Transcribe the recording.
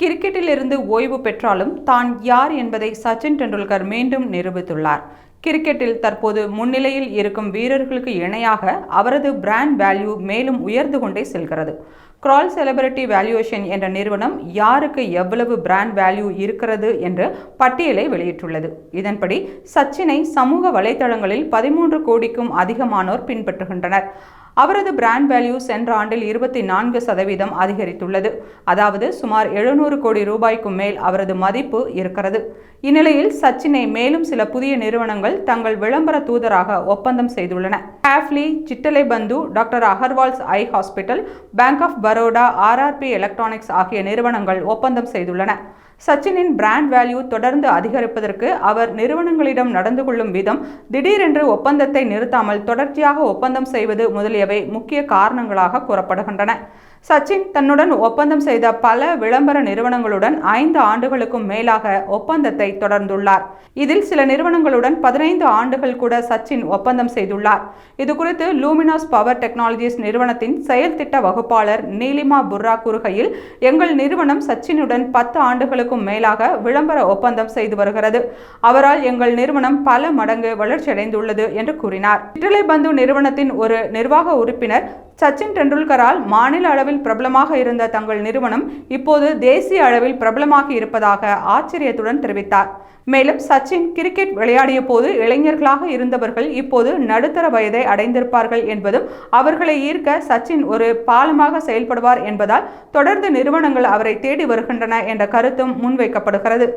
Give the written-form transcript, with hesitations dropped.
கிரிக்கெட்டில் இருந்து ஓய்வு பெற்றாலும் தான் யார் என்பதை சச்சின் டெண்டுல்கர் மீண்டும் நிரூபித்துள்ளார். கிரிக்கெட்டில் தற்போது முன்னிலையில் இருக்கும் வீரர்களுக்கு இணையாக அவரது பிராண்ட் வேல்யூ மேலும் உயர்ந்து கொண்டே செல்கிறது. கிரால் செலிபிரிட்டி வேல்யூவேஷன் என்ற நிறுவனம் யாருக்கு எவ்வளவு பிராண்ட் வேல்யூ இருக்கிறது என்ற பட்டியலை வெளியிட்டுள்ளது. இதன்படி சச்சினை சமூக வலைதளங்களில் 13 கோடிக்கும் அதிகமானோர் பின்பற்றுகின்றனர். அவரது பிராண்ட் வேல்யூ சென்ற ஆண்டில் 24% அதிகரித்துள்ளது. அதாவது சுமார் 700 கோடி ரூபாய்க்கும் மேல் அவரது மதிப்பு இருக்கிறது. இந்நிலையில் சச்சினை மேலும் சில புதிய நிறுவனங்கள் தங்கள் விளம்பர தூதராக ஒப்பந்தம் செய்துள்ளன. ஹாஃப்லி, சிட்டலை பந்து, doctor Agarwal's eye hospital, bank of Baroda, RRP electronics ஆகிய நிறுவனங்கள் ஒப்பந்தம் செய்துள்ளன. சச்சினின் பிராண்ட் வேல்யூ தொடர்ந்து அதிகரிப்பதற்கு அவர் நிறுவனங்களிடம் நடந்து கொள்ளும் விதம், திடீரென்று ஒப்பந்தத்தை நிறுத்தாமல் தொடர்ச்சியாக ஒப்பந்தம் செய்வது முதலியவை முக்கிய காரணங்களாக கூறப்படுகின்றன. சச்சின் தன்னுடன் ஒப்பந்தம் செய்த பல விளம்பர நிறுவனங்களுடன் 5 ஆண்டுகளுக்கும் மேலாக ஒப்பந்தத்தை தொடர்ந்துள்ளார். இதில் சில நிறுவனங்களுடன் 15 ஆண்டுகள் கூட சச்சின் ஒப்பந்தம் செய்துள்ளார். இதுகுறித்து லூமினாஸ் பவர் டெக்னாலஜிஸ் நிறுவனத்தின் செயல் திட்ட வகுப்பாளர் நீலிமா புர்ரா கூறுகையில், எங்கள் நிறுவனம் சச்சினுடன் 10 ஆண்டுகளுக்கும் மேலாக விளம்பர ஒப்பந்தம் செய்து வருகிறது. அவரால் எங்கள் நிறுவனம் பல மடங்கு வளர்ச்சியடைந்துள்ளது என்று கூறினார். சிட்டலை பந்து நிறுவனத்தின் ஒரு நிர்வாக உறுப்பினர், சச்சின் டெண்டுல்கரால் மாநில அளவில் பிரபலமாக இருந்த தங்கள் நிறுவனம் இப்போது தேசிய அளவில் பிரபலமாகி இருப்பதாக ஆச்சரியத்துடன் தெரிவித்தார். மேலும் சச்சின் கிரிக்கெட் விளையாடிய போது இளைஞர்களாக இருந்தவர்கள் இப்போது நடுத்தர வயதை அடைந்திருப்பார்கள் என்பதும், அவர்களை ஈர்க்க சச்சின் ஒரு பாலமாக செயல்படுவார் என்பதால் தொடர்ந்து நிறுவனங்கள் அவரை தேடி வருகின்றன என்ற கருத்தும் முன்வைக்கப்படுகிறது.